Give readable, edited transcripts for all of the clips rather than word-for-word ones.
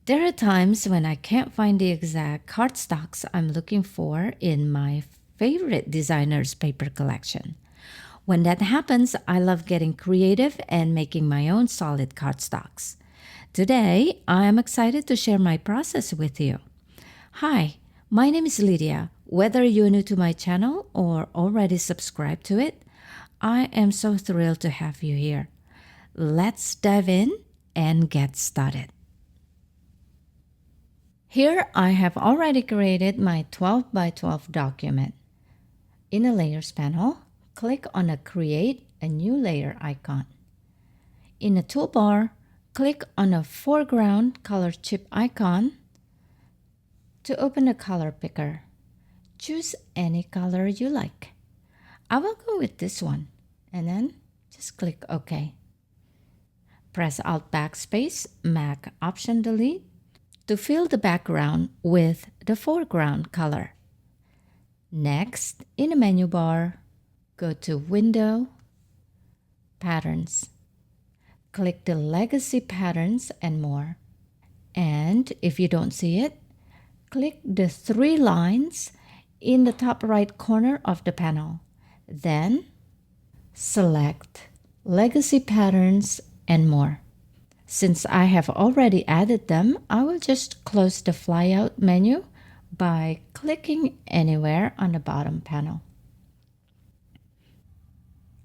There are times when I can't find the exact cardstocks I'm looking for in my favorite designer's paper collection. When that happens, I love getting creative and making my own solid cardstocks. Today, I am excited to share my process with you. Hi, my name is Lydia. Whether you're new to my channel or already subscribed to it, I am so thrilled to have you here. Let's dive in and get started. Here I have already created my 12 by 12 document. In the Layers panel, click on the Create a New Layer icon. In the toolbar, click on the foreground color chip icon to open the color picker. Choose any color you like. I will go with this one and then just click OK. Press Alt Backspace, Mac Option Delete to fill the background with the foreground color. Next, in the menu bar, go to Window, Patterns. Click the Legacy Patterns and more. And if you don't see it, click the three lines in the top right corner of the panel. Then, select Legacy Patterns and more. Since I have already added them, I will just close the flyout menu by clicking anywhere on the bottom panel.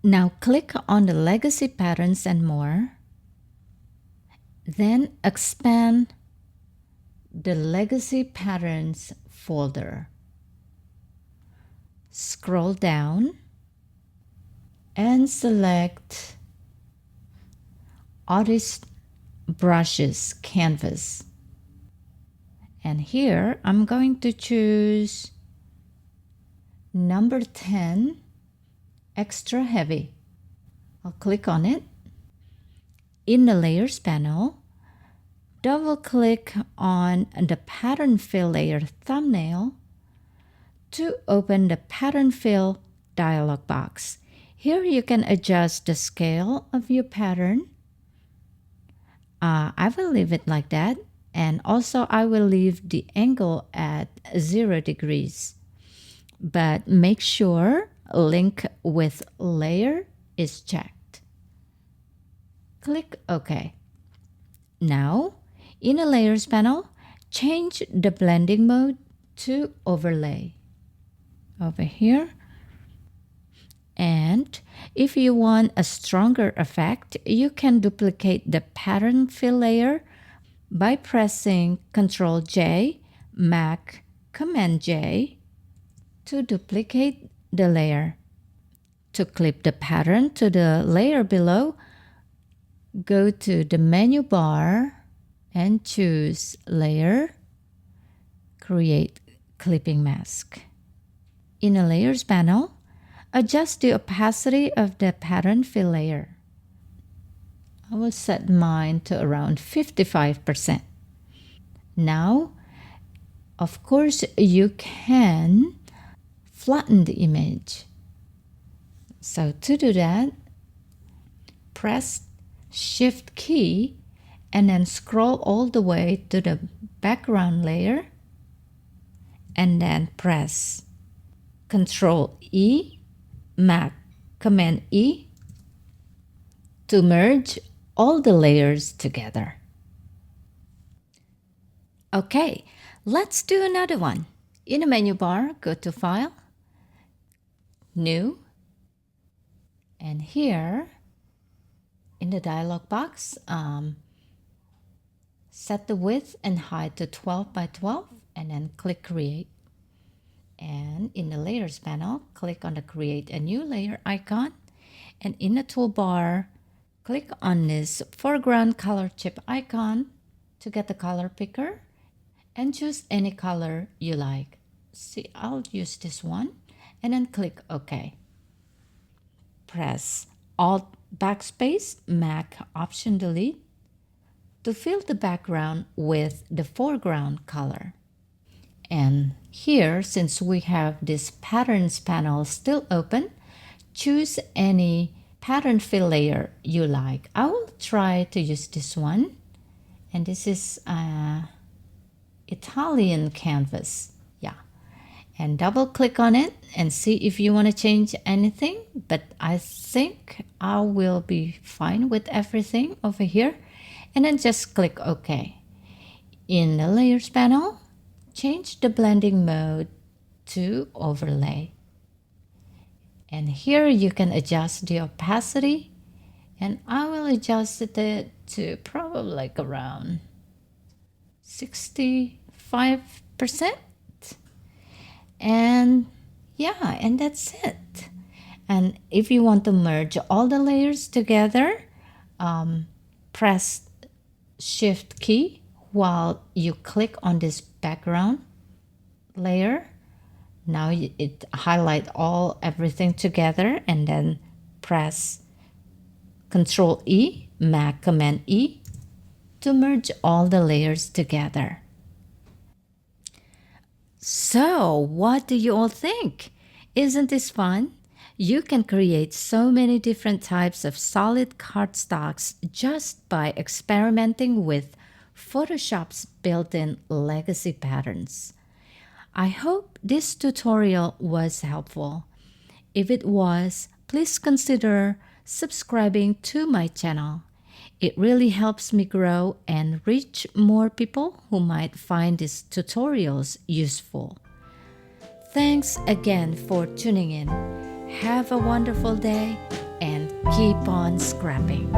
Now click on the Legacy Patterns and more. Then expand the Legacy Patterns folder. Scroll down and select Artist Brushes Canvas. And here I'm going to choose number 10 Extra Heavy. I'll click on it. In the Layers panel, double click on the Pattern Fill Layer thumbnail to open the Pattern Fill dialog box. Here you can adjust the scale of your pattern. I will leave it like that, and also I will leave the angle at 0 degrees. But make sure Link with Layer is checked. Click OK. Now, in the Layers panel, change the blending mode to Overlay. Over here. And if you want a stronger effect, you can duplicate the pattern fill layer by pressing Ctrl J, Mac Command J to duplicate the layer. To clip the pattern to the layer below, go to the menu bar and choose Layer, Create Clipping Mask. In the Layers panel, adjust the opacity of the pattern fill layer. I will set mine to around 55%. Now, of course, you can flatten the image. So to do that, press Shift key and then scroll all the way to the background layer and then press Ctrl E, Mac Command E to merge all the layers together. Okay, let's do another one. In the menu bar, go to File, New, and here in the dialog box, set the width and height to 12 by 12 and then click Create. And in the Layers panel, click on the Create a New Layer icon. And in the toolbar, click on this foreground color chip icon to get the color picker and choose any color you like. See, I'll use this one and then click OK. Press Alt Backspace, Mac Option Delete to fill the background with the foreground color. And here, since we have this Patterns panel still open, choose any pattern fill layer you like. I will try to use this one And this is Italian canvas. Yeah. And double click on it and see if you want to change anything. But I think I will be fine with everything over here. And then just click OK. In the layers panel, change the blending mode to overlay. And here you can adjust the opacity, and I will adjust it to probably like around 65%. And yeah, and that's it. And if you want to merge all the layers together, press Shift key while you click on this background layer. Now it highlight everything together, and then press Control E, Mac Command E to merge all the layers together. So, what do you all think? Isn't this fun? You can create so many different types of solid cardstocks just by experimenting with Photoshop's built-in legacy patterns. I hope this tutorial was helpful. If it was, please consider subscribing to my channel. It really helps me grow and reach more people who might find these tutorials useful. Thanks again for tuning in. Have a wonderful day and keep on scrapping.